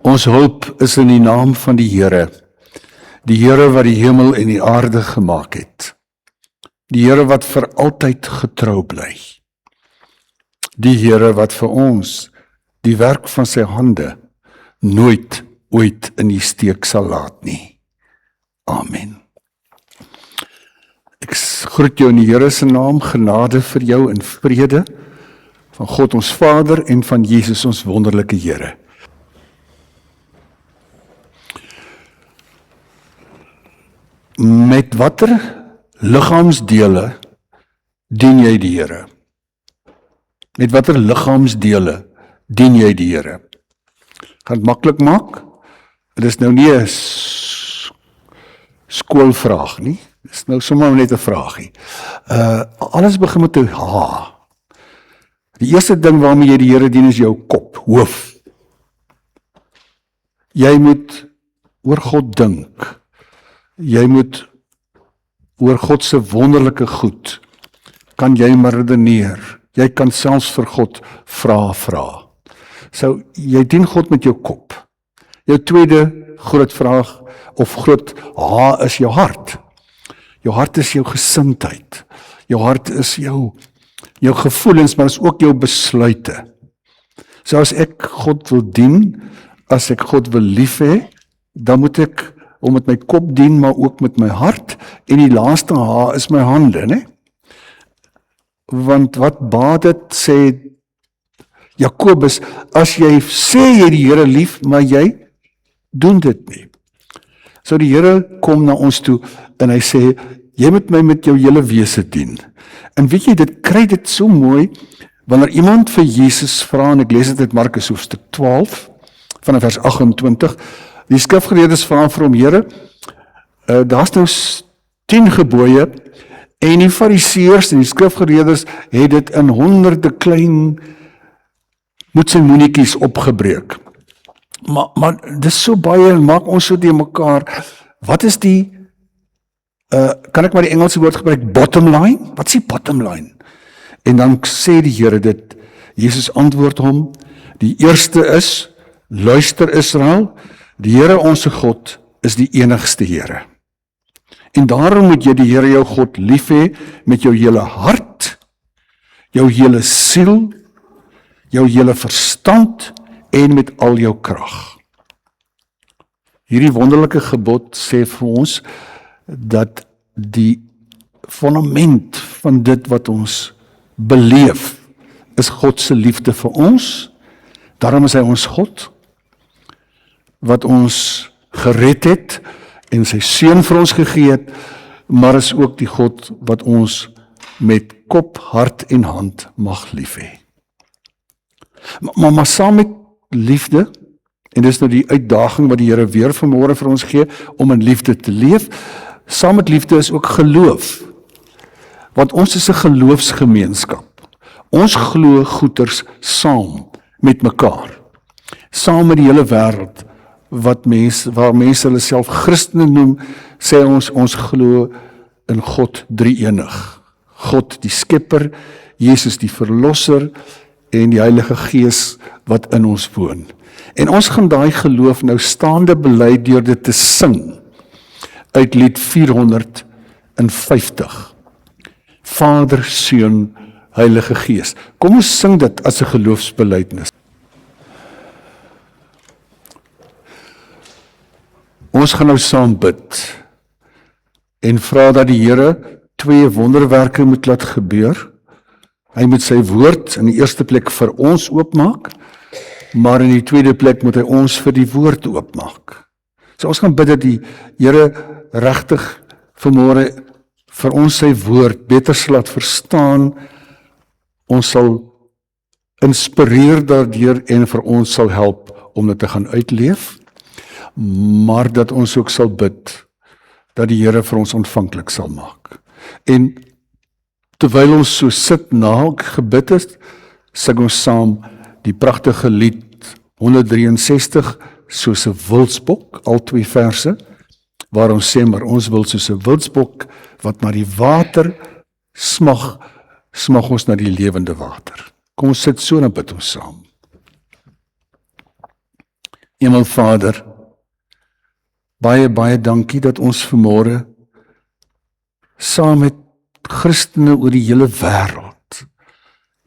Ons hulp is in die naam van die Here wat die hemel en die aarde gemaak het. Die Here wat vir altyd getrou bly. Die Here wat vir ons die werk van sy hande nooit ooit in die steek sal laat nie. Amen. Ek groet jou in die Here se naam, genade vir jou en vrede van God ons Vader en van Jesus ons wonderlike Here. Met watter liggaamsdele dien jy die Here? Met watter liggaamsdele dien jy die Here? Kan het maklik maak? Dit is nou nie 'n skoolvraag nie. Dit is nou sommer net 'n vraagie. Alles begin met 'n H. Die eerste ding waarmee jy die Here dien is jou kop, hoof. Jy moet oor God dink. Jy moet oor God se wonderlike goed, kan jy maar redeneer. Jy kan selfs vir God vra. So, jy dien God met jou kop. Jou tweede groot vraag, of groot H, is jou hart. Jou hart is jou gesindheid. Jou hart is jou gevoelens, maar is ook jou besluite. So as ek God wil dien, as ek God wil lief hê, dan moet ek om met my kop dien, maar ook met my hart, en die laaste H is my hande, né? Want wat baat dit, sê Jakobus, as jy sê jy die Here lief, maar jy doen dit nie. So die Here kom na ons toe, en hy sê, jy moet my met jou hele wese dien. En weet jy, dit kry dit so mooi, wanneer iemand vir Jesus vra, en ek lees dit uit Markus hoofstuk 12, vanaf vers 28, die skrifgeleerdes vra vir hom, Here, daar's nou 10 gebooie, en die fariseërs en die skrifgeleerdes het dit in honderde klein moetsymoenetjies opgebreek. Maar dis so baie, maak ons so die mekaar, wat is die, kan ek maar die Engelse woord gebruik, bottom line? Wat is die bottom line? En dan sê die Here dit, Jesus antwoord hom, die eerste is, luister Israel, die Here onse God is die enigste Here. En daarom moet jy die Here jou God lief hê met jou hele hart, jou hele siel, jou hele verstand en met al jou krag. Hierdie wonderlike gebod sê vir ons dat die fondament van dit wat ons beleef is God se liefde vir ons. Daarom is hy ons God wat ons gered het en sy seun vir ons gegee het, maar is ook die God wat ons met kop, hart en hand mag lief hê. Maar saam met liefde, en dis nou die uitdaging wat die Here weer vanmôre vir ons gee, om in liefde te leef, saam met liefde is ook geloof. Want ons is 'n geloofsgemeenskap. Ons glo goeters saam met mekaar. Saam met die hele wêreld, waar mense hulle self Christene noem, sê ons glo in God drie-enig. God die Skepper, Jesus die Verlosser en die Heilige Gees wat in ons woon. En ons gaan daai geloof nou staande bely deur dit te sing uit lied 450. Vader, Seun, Heilige Gees. Kom ons sing dit as 'n geloofsbelydenis. Ons gaan nou saam bid en vra dat die Here 2 wonderwerke moet laat gebeur. Hy moet sy woord in die eerste plek vir ons oopmaak, maar in die tweede plek moet hy ons vir die woord oopmaak. So ons gaan bid dat die Here regtig vanmôre vir ons sy woord beter sal laat verstaan. Ons sal inspireer daardeur en vir ons sal help om dit te gaan uitleef, maar dat ons ook sal bid dat die Here vir ons ontvanklik sal maak. En terwyl ons so sit na gebid is, sing ons saam die pragtige lied 163, soos 'n wildsbok, al 2 verse, waar ons sê, maar ons wil soos 'n wildsbok, wat na die water smag ons na die lewende water. Kom ons sit so en bid ons saam. Hemelvader, baie dankie dat ons vanmôre saam met Christene oor die hele wêreld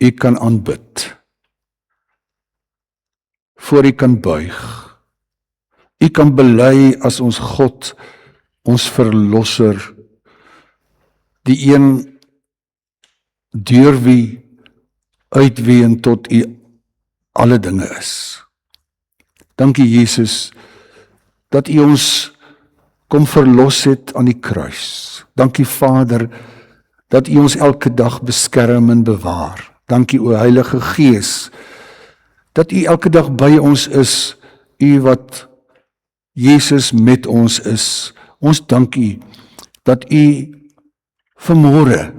U kan aanbid. Voor U kan buig. U kan bely as ons God, ons verlosser, die een deur wie, uit wie en tot U alle dinge is. Dankie Jesus, dat U ons kom verlos het aan die kruis. Dankie Vader, dat U ons elke dag beskerm en bewaar. Dankie o Heilige Gees, dat U elke dag by ons is, U wat Jesus met ons is. Ons dank U, dat U vanmôre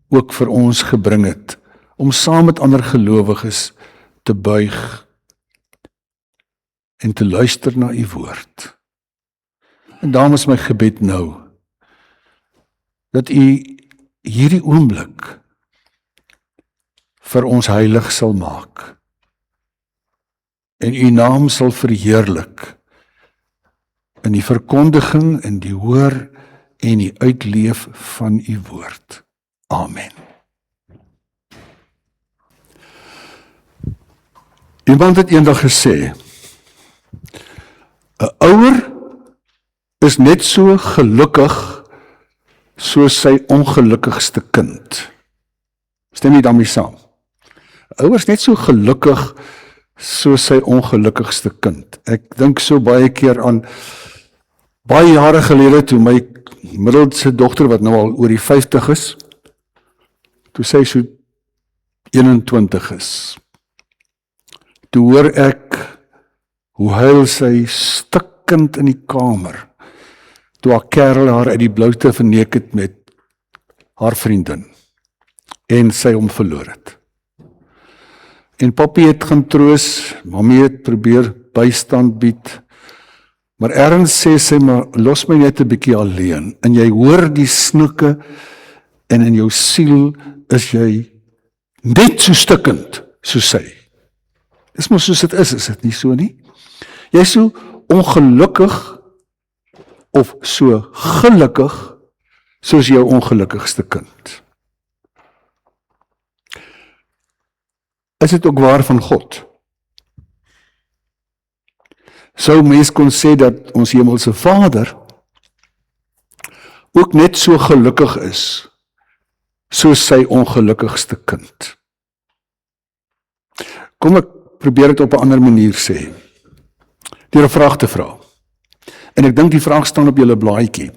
ook vir ons gebring het, om saam met ander gelowiges te buig en te luister na U woord. En daarom is my gebed nou, dat U hierdie oomblik vir ons heilig sal maak, en U naam sal verheerlik, in die verkondiging, in die hoor, en die uitleef van U woord. Amen. Iemand het eendag gesê, 'n ouer is net so gelukkig soos sy ongelukkigste kind. Stem jy daarmee saam? 'n Ouer is net so gelukkig soos sy ongelukkigste kind. Ek dink so baie keer aan baie jare gelede toe my middelste dogter, wat nou al oor die 50 is, toe sy so 21 is. Toe hoor ek hoe huil sy stikkend in die kamer, toe haar kerel haar uit die bloute verneek het met haar vriendin, en sy hom verloor het. En papi het gaan troos, mammy het probeer bystand bied, maar ergens sê sy, maar los my net 'n bietjie alleen, en jy hoor die snikke, en in jou siel is jy net so stikkend soos sy. Dis mos soos dit is dit nie so nie? Jy is so ongelukkig, of so gelukkig, soos jou ongelukkigste kind. Is dit ook waar van God? Sou mens kon sê dat ons hemelse Vader ook net so gelukkig is soos sy ongelukkigste kind. Kom ek probeer dit op 'n ander manier sê, deur 'n vraag te vra. En ek dink die vraag staan op julle blaadjie.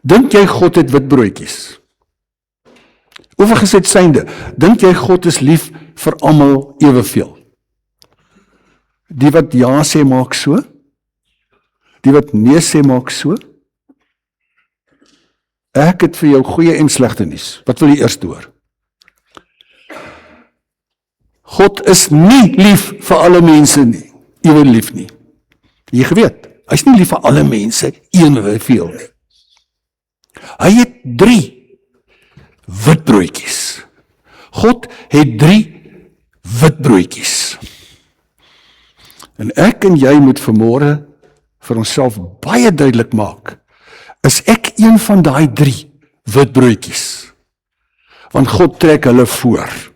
Dink jy God het witbroodjies? Oorgesê synde, dink jy God is lief vir almal eweveel? Die wat ja sê maak so? Die wat nee sê maak so? Ek het vir jou goeie en slegte nuus. Wat wil jy eers hoor? God is nie lief vir alle mense nie, ewe lief nie. Jy geweet, hy is nie lief vir alle mense eweveel nie. Hy het 3 witbroodjies. God het 3 witbroodjies. En ek en jy moet vanmôre vir onsself baie duidelik maak, is ek een van daai 3 witbroodjies? Want God trek hulle voor.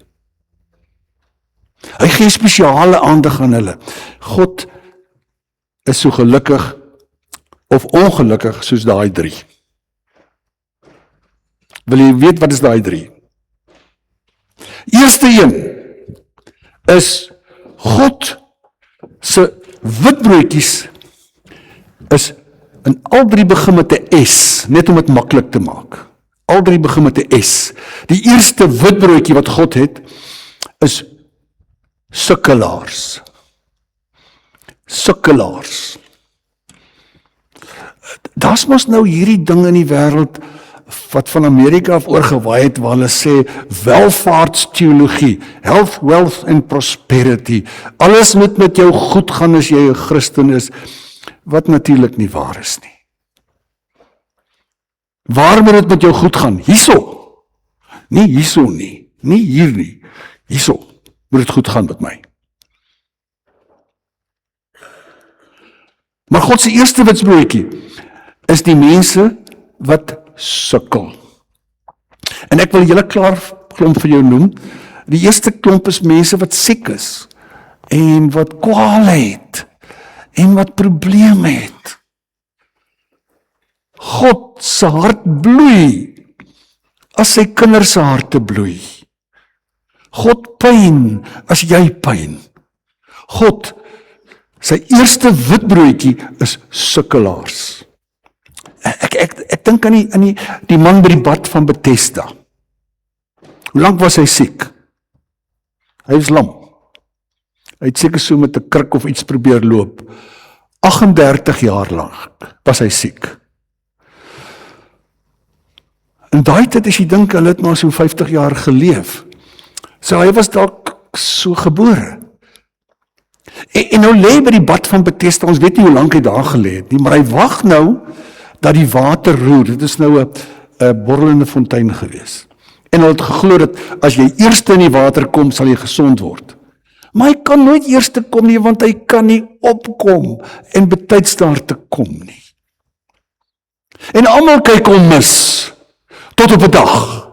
Hy gee spesiale aandag aan hulle. God is so gelukkig of ongelukkig soos daai 3. Wil jy weet wat is daai 3? Eerste een is God se witbroodjies is in al 3 begin met 'n S, net om dit maklik te maak. Al 3 begin met 'n S. Die eerste witbroodjie wat God het, is sukkelaars. Sukkelaars. Daar's mos nou hierdie ding in die wêreld wat van Amerika af oorgewaai het, waar hulle sê welvaartsteologie, health, wealth and prosperity. Alles moet met jou goed gaan as jy 'n Christen is, wat natuurlik nie waar is nie. Waar moet dit met jou goed gaan? Hierso. Nie hierso nie, nie hier nie. Hierso moet dit goed gaan met my. Maar God se eerste witsbroodjie is die mense wat sukkel. En ek wil julle klaar klomp vir jou noem. Die eerste klomp is mense wat siek is, en wat kwale het, en wat probleme het. God se hart bloei, as sy kinders se harte bloei. God pyn, as jy pyn. God, sy eerste witbroodjie is sukkelaars. Ek dink aan die man by die bad van Bethesda. Hoe lank was hy siek? Hy is lam. Hy het seker so met 'n kruk of iets probeer loop. 38 jaar lank was hy siek. In daai tyd, as jy dink, hulle het maar so 50 jaar geleef. So hy was dalk so gebore. En nou lê hy by die bad van Bethesda, ons weet nie hoe lank hy daar gelê het nie, maar hy wag nou dat die water roer. Dit is nou 'n borrelende fontein gewees. En hulle het geglo dat as jy eerste in die water kom, sal jy gesond word. Maar hy kan nooit eerste kom nie, want hy kan nie opkom en betyds daar te kom nie. En almal kyk hom mis, tot op 'n dag,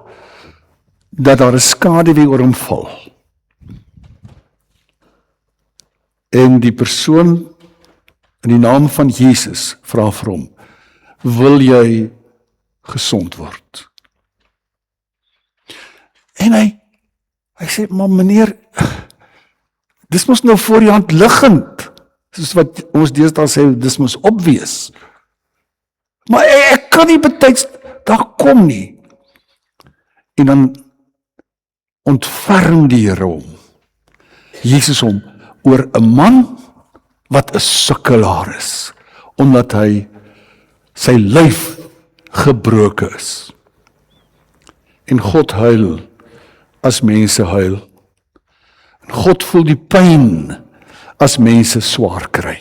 dat daar 'n skaduwee oor hom val. En die persoon in die naam van Jesus vra vir hom, wil jy gesond word? En hy sê, maar meneer, dis mos nou voor die hand liggend, soos wat ons deesdae sê, dis mos obvious. Maar ek kan nie betyds daar kom nie. En dan ontferm die Here hom, Jesus hom, oor 'n man wat 'n sukkelaar is, omdat hy sy lyf gebroke is. En God huil as mense huil. En God voel die pyn as mense swaar kry.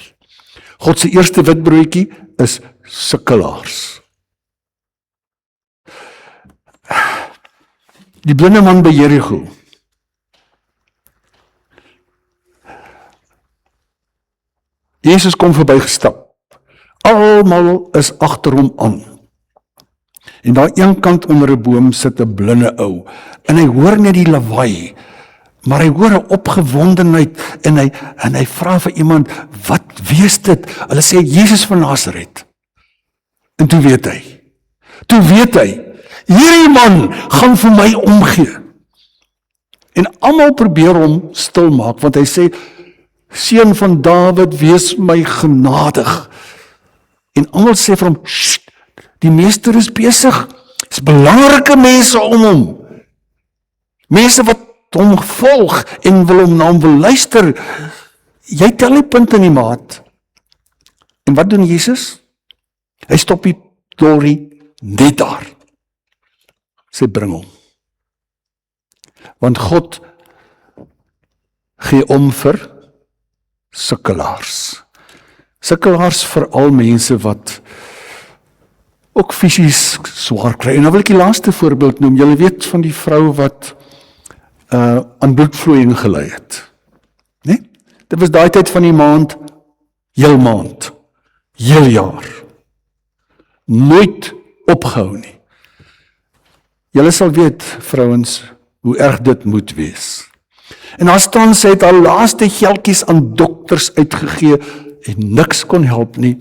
God se eerste witbroodjie is sukkelaars. Die blinde man by Jerigo. Jesus kom verbygestap. Almal is agter hom aan. En daar een kant onder 'n boom sit 'n blinde ou. En hy hoor net die lawaai, maar hy hoor 'n opgewondenheid en hy vra vir iemand, wat wees dit? Hulle sê Jesus van Nasaret. En toe weet hy, hierdie man gaan vir my omgee. En almal probeer hom stil maak, want hy sê, seun van Dawid, wees my genadig. En almal sê vir hom, sst, die meester is besig. Dis belangrike mense om hom. Mense wat hom volg en wil hom na hom wil luister. Jy tel die punt in die maat. En wat doen Jesus? Hy stop die lorry net daar. Sê bring hom. Want God gee om vir sukkelaars. Sukkelaars vir al mense wat ook fisies swaar kry. En nou wil ek die laaste voorbeeld noem. Julle weet van die vrou wat aan bloedvloeiing gely het. Nee? Dit was daai tyd van die maand, heel jaar. Nooit opgehou nie. Julle sal weet, vrouens, hoe erg dit moet wees. En daar staan, sy het haar laaste geldjies aan dokters uitgegee en niks kon help nie.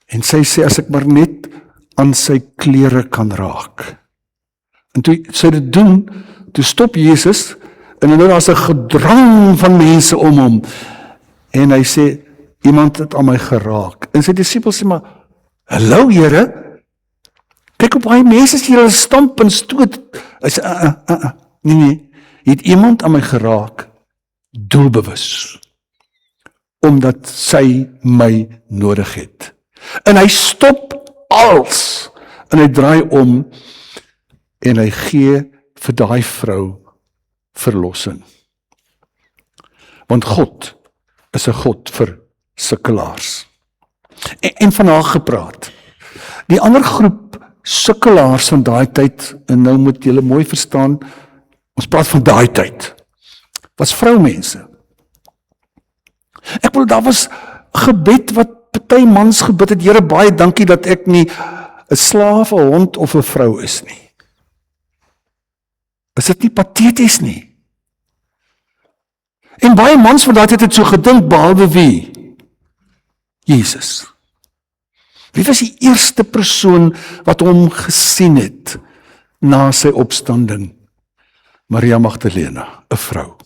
En sy sê, as ek maar net aan sy klere kan raak. En toe sy dit doen, toe stop Jesus, en nou daar's 'n gedrang van mense om hom. En hy sê, iemand het aan my geraak. En sy disippels sê, maar, hallo Here, kyk op baie mense as jy hulle stamp en stoot. Hy sê, nee, het iemand aan my geraak, doelbewus, omdat sy my nodig het. En hy stop als, en hy draai om, en hy gee vir daai vrou verlossing. Want God is 'n God vir sukkelaars. En van haar gepraat. Die ander groep sukkelaars van daai tyd, en nou moet julle mooi verstaan, ons praat van daai tyd, was vroumense. Ek bedoel, daar was gebed wat party mans gebid het, Here, baie dankie dat ek nie 'n slaaf, 'n hond of 'n vrou is nie. Is dit nie pateties nie? En baie mans van daai tyd het so gedink, behalwe wie? Jesus. Wie was die eerste persoon wat hom gesien het na sy opstanding? Maria Magdalena, 'n vrou.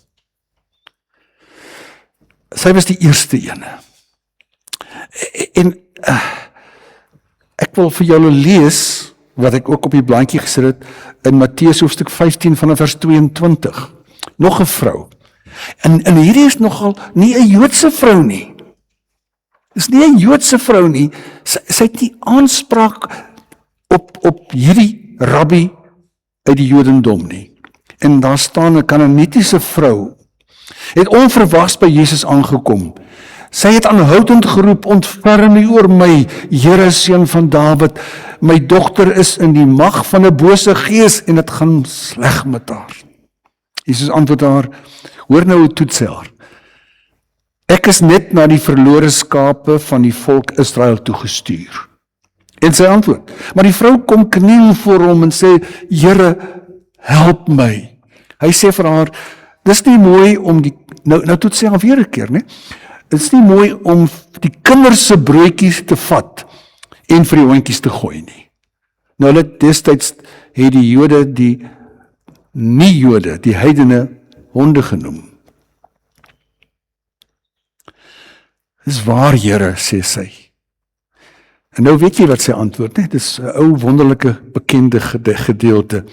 Sy was die eerste ene. En ek wil vir julle lees, wat ek ook op die blaadjie gesit het, in Matteus hoofstuk 15 vanaf vers 22. Nog 'n vrou. En hierdie is nogal nie 'n Joodse vrou nie. Dis nie 'n Joodse vrou nie. Sy het nie aanspraak op hierdie rabbi uit die Jodendom nie. En daar staan 'n Kanaanitiese vrou, het onverwags by Jesus aangekom. Sy het aanhoudend geroep, ontferm U oor my, Here, seun van Dawid. My dogter is in die mag van 'n bose gees en dit gaan sleg met haar. Jesus antwoord haar, hoor nou hoe toets sy haar. Ek is net na die verlore skape van die volk Israel toegestuur. En sy antwoord, maar die vrou kom kniel voor hom en sê, Here, help my. Hy sê vir haar, dis nie mooi om die, nou toets sy haar weer 'n keer, né? Dit is nie mooi om die kinders se broodjies te vat en vir die hondjies te gooi nie. Nou destyds het die Jode die nie-Jode, die heidene honde genoem. Dis waar, Here, sê sy. En nou weet jy wat sy antwoord, né? Dis 'n ou wonderlike bekende gedeelte.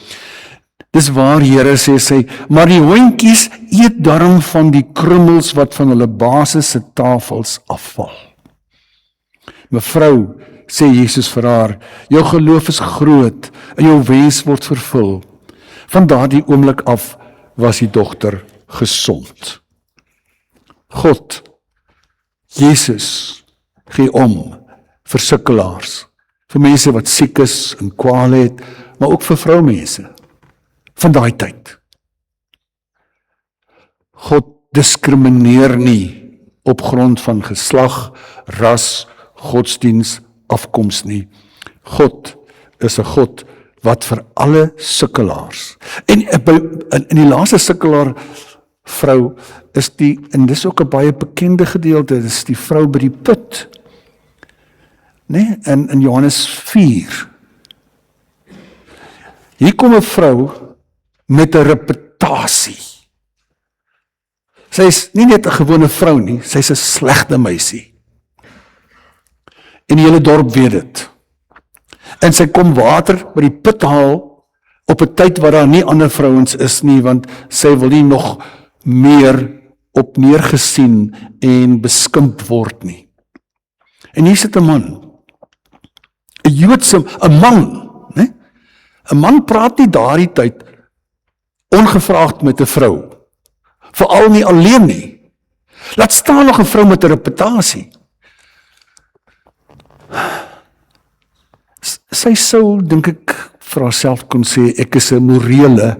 Dis waar, Here, sê sy, maar die hondjies eet darm van die krummels wat van hulle baas se tafels afval. Mevrou, sê Jesus vir haar, jou geloof is groot en jou wens word vervul. Van daardie oomblik af was die dogter gesond. God, Jesus, gee om vir sukkelaars, vir mense wat siek is en kwale het, maar ook vir vroumense van daai tyd. God diskrimineer nie op grond van geslag, ras, godsdiens, afkoms nie. God is 'n God wat vir alle sukkelaars. En in die laaste sukkelaar vrou is die, en dis ook 'n baie bekende gedeelte, dis die vrou by die put. Nee, in Johannes 4. Hier kom 'n vrou met 'n reputasie. Sy is nie net 'n gewone vrou nie, sy is 'n slegte meisie. En die hele dorp weet dit. En sy kom water by die put haal op 'n tyd waar daar nie ander vrouens is nie, want sy wil nie nog meer op neergesien en beskimp word nie. En hier sit 'n man. 'n Joodse, 'n man, né? 'n man praat nie daardie tyd ongevraagd met 'n vrou. Veral nie alleen nie. Laat staan nog 'n vrou met 'n reputasie. Sy sou, dink ek, vir haarself kon sê, ek is 'n morele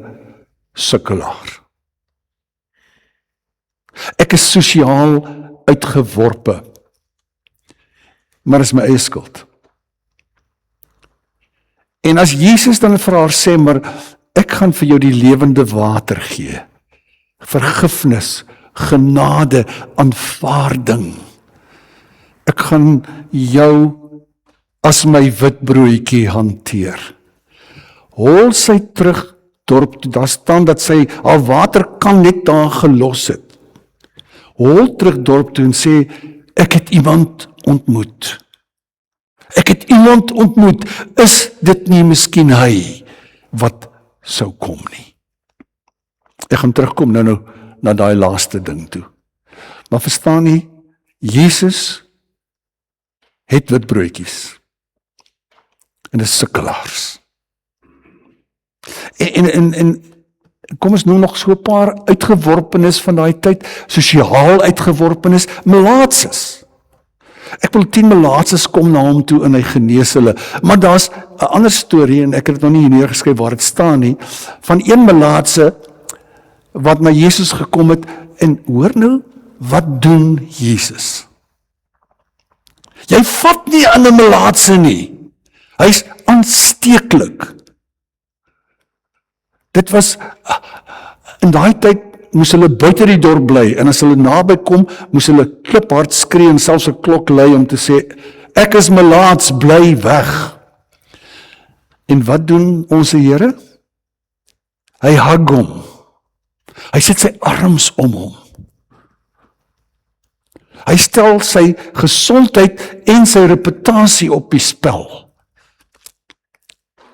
sukkelaar. Ek is sosiaal uitgeworpe. Maar is my eie skuld. En as Jesus dan vir haar sê, maar ek gaan vir jou die lewende water gee. Vergifnis, genade, aanvaarding. Ek gaan jou as my wit broodjie hanteer. Hol sy terug dorp toe, daar staan dat sy haar waterkan net daar gelos het. Hol terug dorp toe en sê, ek het iemand ontmoet. Ek het iemand ontmoet, is dit nie miskien hy wat sou kom nie? Ek gaan terugkom nou na daai laaste ding toe. Maar verstaan nie, Jesus het wit broodjies. En dis sukkelaars. En kom ons noem nog so 'n paar uitgeworpenes van daai tyd, sosiaal uitgeworpenes, melaatses. Ek wil 10 melaatses kom na hom toe en hy genees hulle. Maar daar's 'n ander storie, en ek het dit nog nie hier neergeskryf waar dit staan nie, van een melaatse wat na Jesus gekom het, en hoor nou, wat doen Jesus? Jy vat nie aan 'n melaatse nie. Hy's aansteeklik. Dit was, in daai tyd moes hulle buite die dorp bly, en as hulle naby kom, moes hulle kliphard skree en selfs 'n klok lui om te sê, ek is melaats, bly weg. En wat doen ons Here? Hy hug hom. Hy sit sy arms om hom. Hy stel sy gesondheid en sy reputasie op die spel.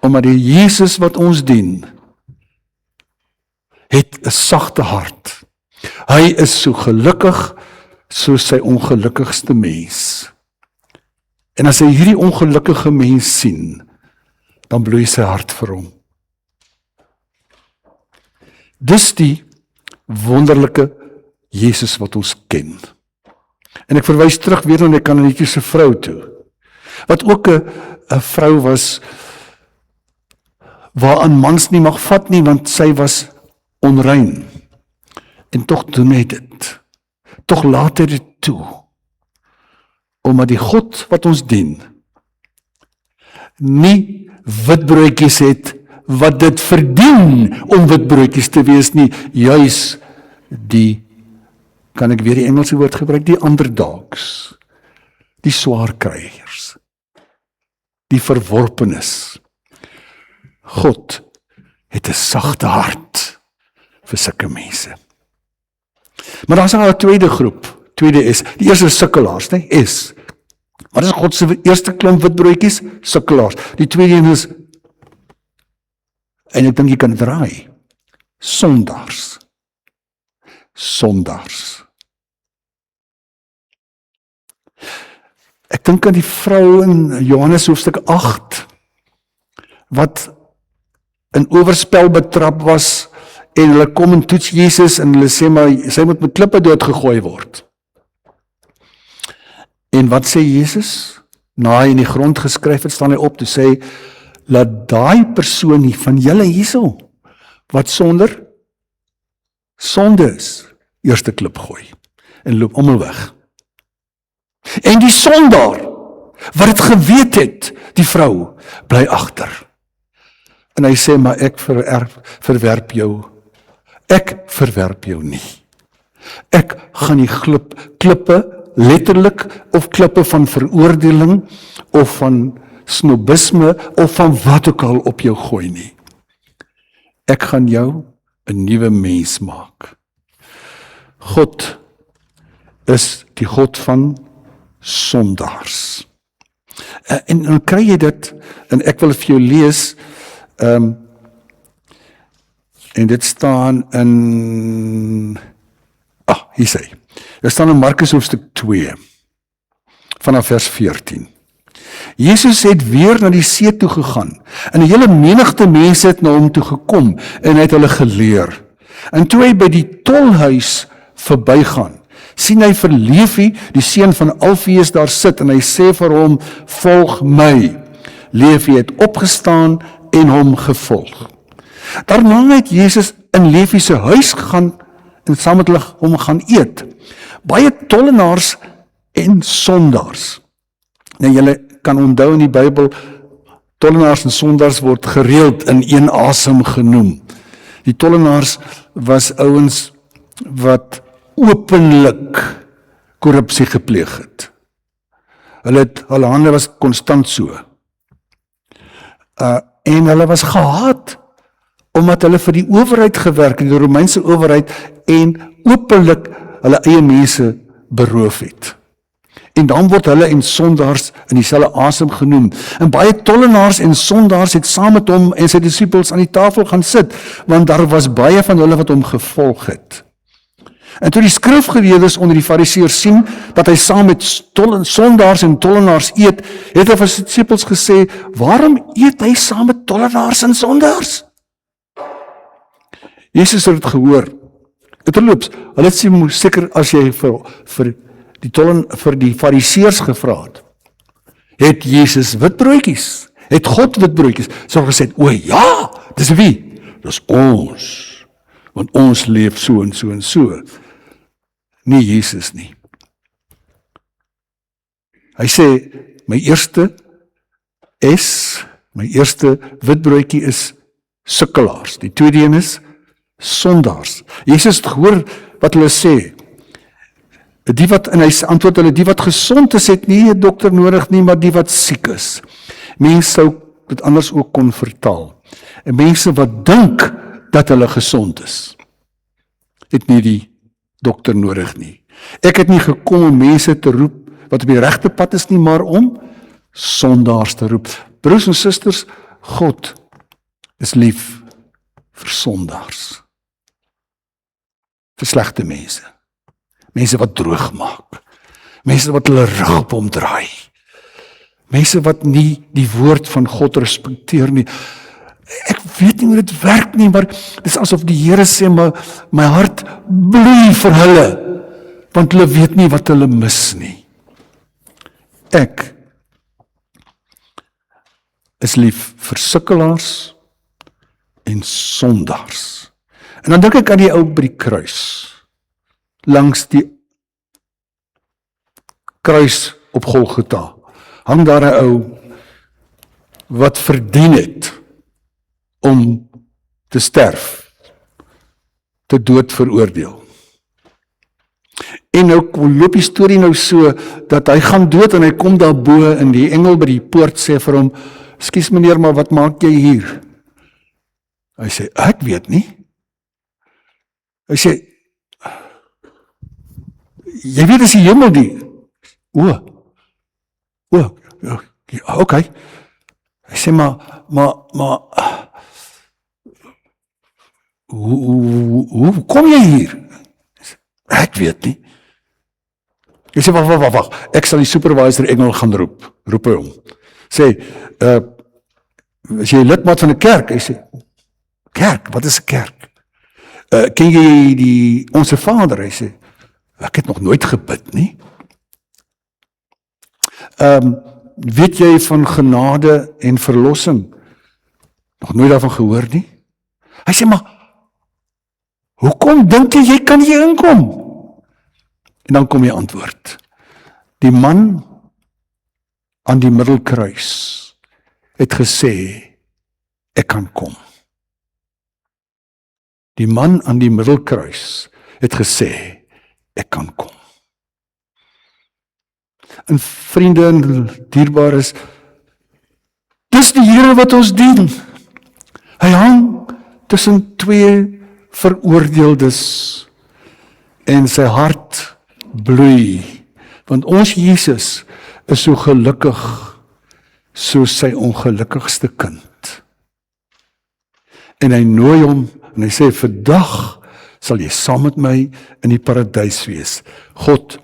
Omdat die Jesus wat ons dien, het 'n sagte hart. Hy is so gelukkig soos sy ongelukkigste mens. En as hy hierdie ongelukkige mens sien, dan bloei sy hart vir hom. Dis die wonderlike Jesus wat ons ken. En ek verwys terug weer na die Kanaanitiese vrou toe, wat ook 'n vrou was, waaraan mans nie mag vat nie, want sy was onrein. En tog doen hy dit. Tog laat hy dit toe. Omdat die God wat ons dien, nie witbroodjies het, wat dit verdien om witbroodjies te wees nie, juis die, kan ek weer die Engelse woord gebruik, die underdogs, die swaarkryers, die verworpenes. God het 'n sagte hart vir sulke mense. Maar daar's nou 'n tweede groep, tweede is, die eerste is sukkelaars, nee, is. Wat is God se eerste klomp witbroodjies? Sukkelaars. Die tweede een is, en ek dink jy kan draai, sondaars. Sondaars. Ek dink aan die vrou in Johannes hoofstuk 8, wat in oorspel betrap was, en hulle kom en toets Jesus, en hulle sê, maar sy moet met klippe doodgegooi word. En wat sê Jesus? Na hy in die grond geskryf het, staan hy op, te sê, laat daai persoon nie van julle hierso, wat sonder sonde is, eerste klip gooi, en loop almal weg. En die sondaar, wat het geweet het, die vrou, bly agter. En hy sê, maar ek verwerp jou. Ek verwerp jou nie. Ek gaan die klippe, letterlik, of klippe van veroordeling, of van snobisme, of van wat ook al op jou gooi nie. Ek gaan jou 'n nuwe mens maak. God is die God van sondaars. En dan kry jy dit, en ek wil vir jou lees, en dit staan in, hier sê, dit staan in Markus hoofstuk 2, vanaf vers 14. Jesus het weer na die see toe gegaan, en 'n hele menigte mense het na hom toe gekom, en hy het hulle geleer. En toe hy by die tolhuis verbygaan, sien hy vir Levi, die seun van Alfeus, daar sit, en hy sê vir hom, volg my. Levi het opgestaan en hom gevolg. Daarna het Jesus in Levi se huis gegaan, en saam met hulle hom gaan eet. Baie tollenaars en sondaars. Nou julle kan onthou in die Bybel, tollenaars en sondaars word gereeld in een asem genoem. Die tollenaars was ouens wat openlik korrupsie gepleeg het. Hulle hande was konstant so. En hulle was gehaat, omdat hulle vir die owerheid gewerk het, die Romeinse owerheid, en openlik hulle eie mense beroof het. En dan word hulle en sondaars in dieselfde asem genoem. En baie tollenaars en sondaars het saam met hom en sy disippels aan die tafel gaan sit, want daar was baie van hulle wat hom gevolg het. En toe die skrifgeleerdes onder die fariseërs sien, dat hy saam met sondaars en tollenaars eet, het hy vir sy disippels gesê, waarom eet hy saam met tollenaars en sondaars? Jesus het dit gehoor. Terloops, hulle sê seker as jy vir die fariseërs gevra het Jesus witbroodjies? Het God witbroodjies? So gesê, o ja, dis wie? Dis ons. Want ons leef so en so en so. Nie Jesus nie. Hy sê, my eerste witbroodjie is sukkelaars. Die tweede een is sondaars. Jesus het gehoor wat hulle sê. En hy antwoord hulle, die wat gesond is, het nie 'n dokter nodig nie, maar die wat siek is. Mense sou dit anders ook kon vertaal. En mense wat dink dat hulle gesond is, het nie die dokter nodig nie. Ek het nie gekom om mense te roep wat op die regte pad is nie, maar om sondaars te roep. Broers en susters, God is lief vir sondaars. Vir slegte mense. Mense wat droog maak. Mense wat hulle rug op hom draai. Mense wat nie die woord van God respekteer nie. Ek weet nie hoe dit werk nie, maar dit is asof die Here sê, my hart bloei vir hulle, want hulle weet nie wat hulle mis nie. Ek is lief vir sukkelaars en sondaars. En dan dink ek aan die ou by die kruis. Langs die kruis op Golgotha hang daar 'n ou wat verdien het om te sterf, te dood veroordeel. En nou loop die storie nou so, dat hy gaan dood en hy kom daar bo en die engel by die poort sê vir hom, "Skus meneer, maar wat maak jy hier?" Hy sê, "Ek weet nie." Hy sê, "Jy weet as die hemel die." Okay. Hy sê, maar hoe kom jy hier? Ek weet nie. Hy sê, wag, ek sal die supervisor engel gaan roep hy hom. Sê, as jy lidmaat van 'n kerk, hy sê, kerk, wat is 'n kerk? Ken jy die Onse Vader? Hy sê, ek het nog nooit gebid nie. Weet jy van genade en verlossing? Nog nooit daarvan gehoor nie. Hy sê, maar hoekom dink jy kan hier inkom? En dan kom die antwoord. Die man aan die middelkruis het gesê, ek kan kom. Die man aan die middelkruis het gesê, ek kan kom. En vriende en dierbares, dis die Here wat ons dien. Hy hang tussen twee veroordeeldes en sy hart bloei, want ons Jesus is so gelukkig soos sy ongelukkigste kind. En hy nooi hom en hy sê, vandag sal jy saam met my in die paradys wees. God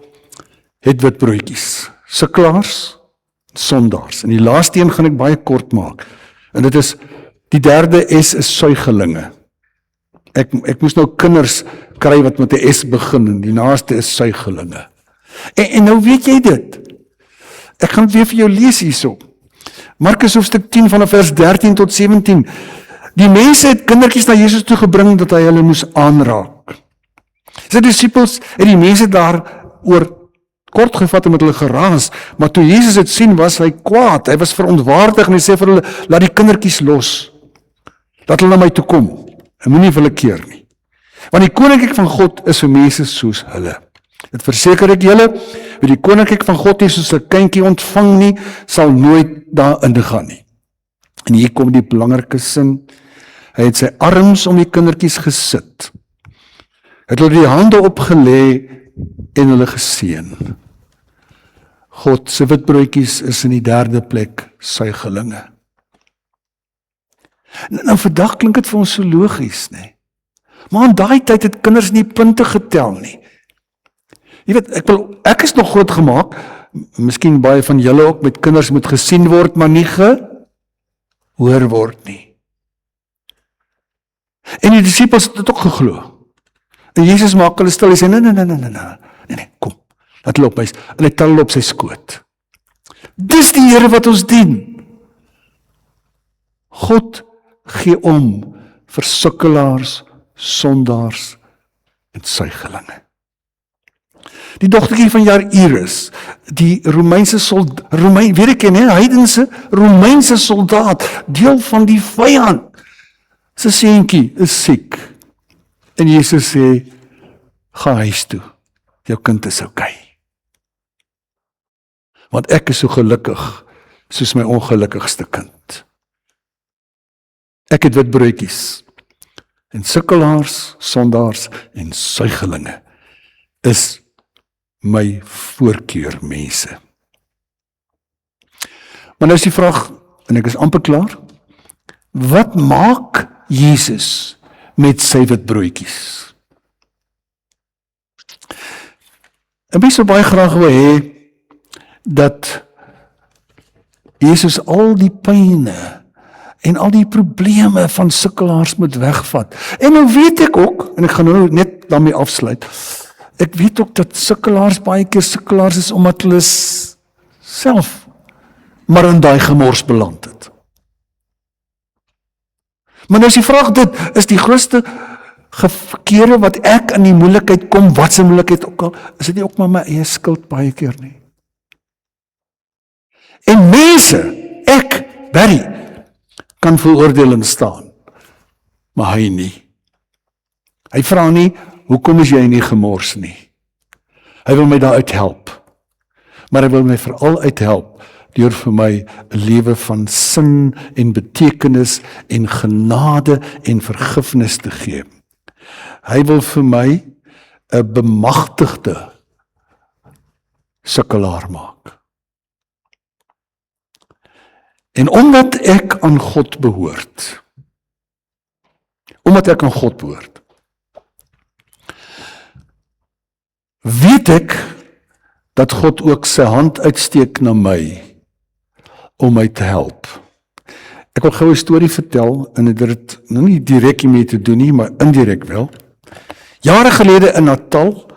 het witbroodjies, sukkelaars, sondaars. En die laaste een gaan ek baie kort maak. En dit is, die derde S is suigelinge. Ek moes nou kinders kry wat met 'n S begin, en die naaste is suigelinge. En nou weet jy dit. Ek gaan het weer vir jou lees hierso. Markus hoofstuk 10 vanaf vers 13 tot 17. Die mense het kindertjies na Jesus toe gebring dat hy hulle moes aanraak. Sy disippels het die mense daar oor kort gevat en met hulle geraas, maar toe Jesus het sien, was hy kwaad. Hy was verontwaardig en hy sê vir hulle, laat die kindertjies los. Laat hulle na my toe kom. En moenie vir hulle keer nie. Want die koninkryk van God is vir mense soos hulle. Dit verseker ek julle, wie die koninkryk van God nie soos 'n kindjie ontvang nie, sal nooit daarin gaan nie. En hier kom die belangrike sin. Hy het sy arms om die kindertjies gesit. Het hulle die hande opgelê en hulle geseën. God se witbroodjies is in die derde plek suigelinge. Nou vandag klink dit vir ons so logies, nê? Maar in daai tyd het kinders nie punte getel nie. Jy weet, ek is nog groot gemaak, miskien baie van julle ook, met kinders moet gesien word, maar nie gehoor word nie. En die disippels het dit ook geglo. En Jesus maak hulle stil, hy sê, nee, kom, laat hulle op my, en hy tel hulle op sy skoot. Dis die Here wat ons dien. God gee om vir sukkelaars, sondaars en suigelinge. Die dogtertjie van Jairus, die Romeinse soldaat, weet ek nie, heidense Romeinse soldaat, deel van die vyand. Sy seentjie is siek. En Jesus sê, ga huis toe. Jou kind is okay. Want ek is so gelukkig, soos my ongelukkigste kind. Ek het witbroodjies. En sukkelaars, sondaars en suigelinge is my voorkeurmense. Maar nou is die vraag, en ek is amper klaar, wat maak Jesus met sy witbroodjies? En mense sou baie graag wil hê dat Jesus al die pyne en al die probleme van sukkelaars moet wegvat. En nou weet ek ook, en ek gaan nou net daarmee afsluit, ek weet ook dat sukkelaars baie keer sukkelaars is omdat hulle self maar in daai gemors beland het. Maar nou is die vraag dit, is die grootste kere wat ek in die moeilikheid kom, wat se moeilikheid ook al, is dit nie ook maar my eie skuld baie keer nie. En mense, ek, Barry, kan veroordelend staan, maar hy nie. Hy vra nie, hoekom is jy nie gemors nie? Hy wil my daaruit help, maar hy wil my veral uithelp, deur vir my 'n lewe van sin en betekenis en genade en vergifnis te gee. Hy wil vir my 'n bemagtigde sukkelaar maak. En omdat ek aan God behoort, weet ek dat God ook sy hand uitsteek na my om my te help. Ek wil gou 'n storie vertel, en dit het nou nie direk hiermee te doen nie, maar indirek wel. Jare gelede in Natal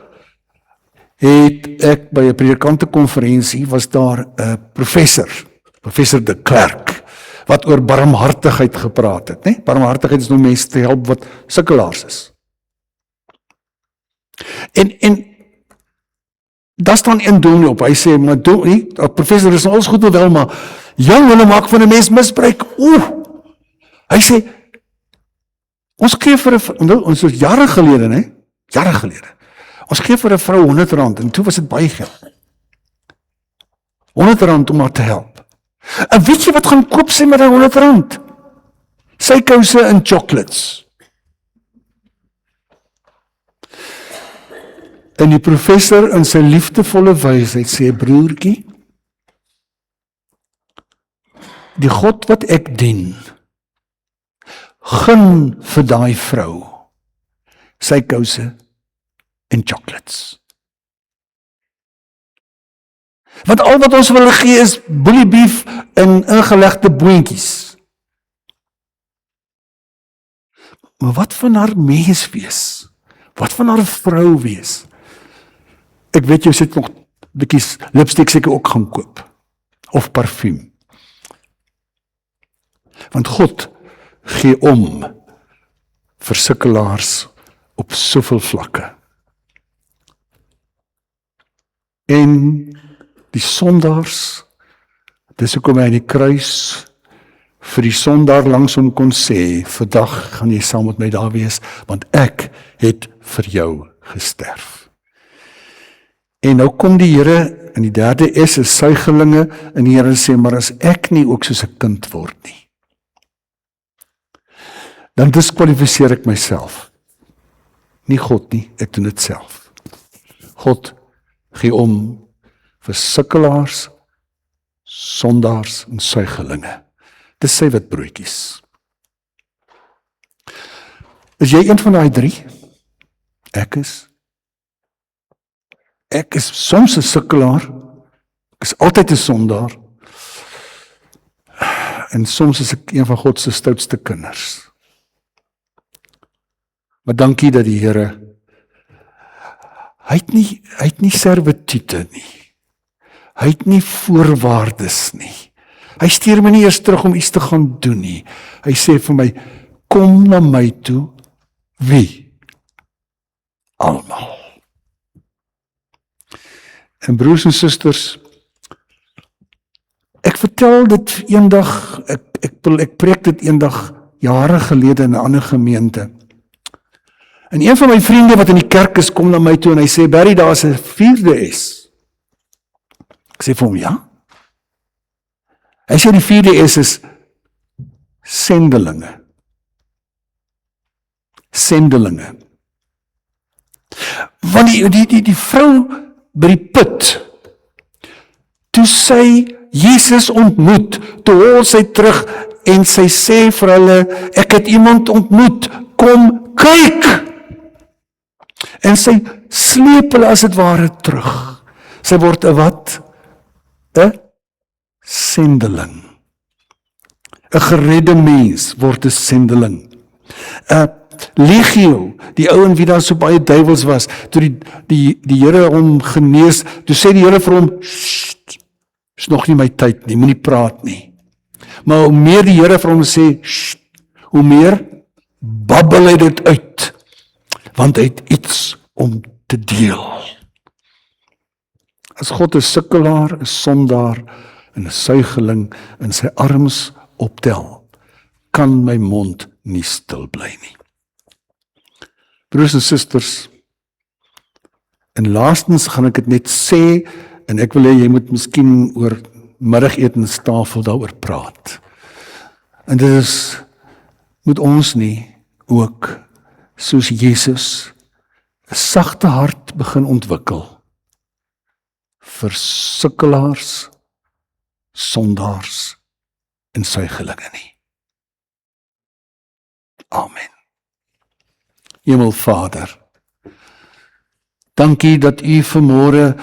het ek by 'n predikantekonferensie, was daar 'n professor de Klerk, wat oor barmhartigheid gepraat het, né? Barmhartigheid is om mense te help wat sukkelaars is. En daar staan een dominee op, hy sê, maar dominee, professor, is alles goed en wel, maar hulle maak van 'n mens misbruik. Hy sê, ons gee vir 'n, ons is jare gelede, ons gee vir 'n vrou R100, en toe was dit baie geld. R100 om haar te help. En weet jy wat gaan koop sy met die R100? Sy kouse en chocolates. En die professor in sy liefdevolle wysheid sê, broertjie, die God wat ek dien, gun vir daai vrou sy kouse en chocolates. Want al wat ons wil gee is bully beef en ingelegde boontjies. Maar wat van haar mens wees? Wat van haar vrou wees? Ek weet jy sit nog bietjies lipstick seker ook gaan koop. Of parfuum. Want God gee om vir sukkelaars op soveel vlakke. En die sondaars, dis hoekom hy aan die kruis vir die sondaar langs hom kon sê, vandag gaan jy saam met my daar wees, want ek het vir jou gesterf. En nou kom die Here, in die derde is suigelinge, en die Here sê, maar as ek nie ook soos 'n kind word nie, dan diskwalifiseer ek myself. Nie God nie, ek doen dit self. God gee om vir sukkelaars, sondaars en suigelinge. Dis sy witbroodjies. Is jy een van daai drie? Ek is soms 'n sukkelaar, ek is altyd 'n sondaar, en soms is ek een van God se stoutste kinders. Maar dankie dat die Here, hy het nie servitute nie. Hy het nie voorwaardes nie. Hy stuur my nie eers terug om iets te gaan doen nie. Hy sê vir my, kom na my toe, wie? Almal. En broers en susters, ek vertel dit eendag, ek preek dit eendag jare gelede in 'n ander gemeente. En een van my vriende wat in die kerk is, kom na my toe en hy sê, Barry, daar is 'n 4de S. Ek sê vir hom, ja? Hy sê die 4de S is sendelinge. Sendelinge. Want die vrou by die put, toe sy Jesus ontmoet, toe hol sy terug en sy sê vir hulle, ek het iemand ontmoet, kom kyk! En sy sleep hulle as het ware terug. Sy word 'n wat? 'n sendeling. 'n geredde mens word 'n sendeling. Legio, die ou en wie daar so baie duiwels was, toe die Here hom genees, toe sê die Here vir hom, "Sst, is nog nie my tyd nie, moenie praat nie." Maar hoe meer die Here vir hom sê, "Sst," hoe meer babbel hy dit uit, want hy het iets om te deel. As God 'n sukkelaar, 'n sondaar en 'n suigeling in sy arms optel, kan my mond nie stil bly nie. Broers en susters, en laastens gaan ek dit net sê, en ek wil hê jy moet miskien oor middagetensstafel daaroor praat. En dit is, moet ons nie ook, soos Jesus, 'n sagte hart begin ontwikkel vir sukkelaars, sondaars en suigelinge nie. Amen. Hemelvader, dankie dat U vanmôre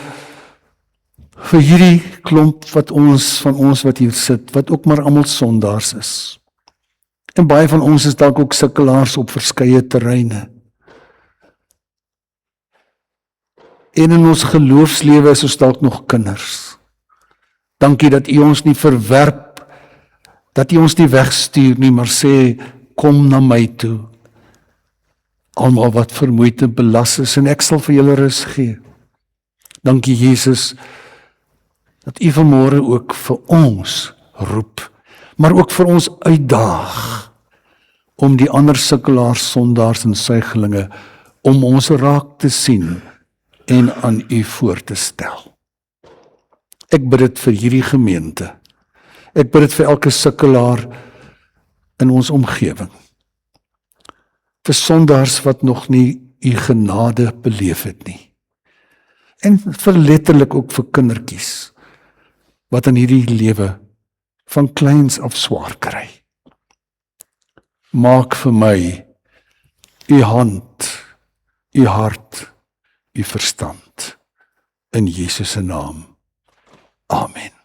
vir hierdie klomp van ons wat hier sit, wat ook maar almal sondaars is. En baie van ons is dalk ook sukkelaars op verskeie terreine. En in ons geloofslewe is ons dalk nog kinders. Dankie dat U ons nie verwerp, dat U ons nie wegstuur nie, maar sê, kom na my toe. Almal wat vermoeid en belas is, en ek sal vir julle rus gee. Dankie Jesus, dat U vanmôre ook vir ons roep, maar ook vir ons uitdaag, om die ander sukkelaars, sondaars en suigelinge, om ons raak te sien, en aan U voor te stel. Ek bid dit vir hierdie gemeente. Ek bid dit vir elke sukkelaar in ons omgewing. Vir sondaars wat nog nie U genade beleef het nie. En vir letterlik ook vir kindertjies, wat in hierdie lewe van kleins af swaar kry. Maak vir my U hand, U hart, U verstand. In Jesus se naam. Amen.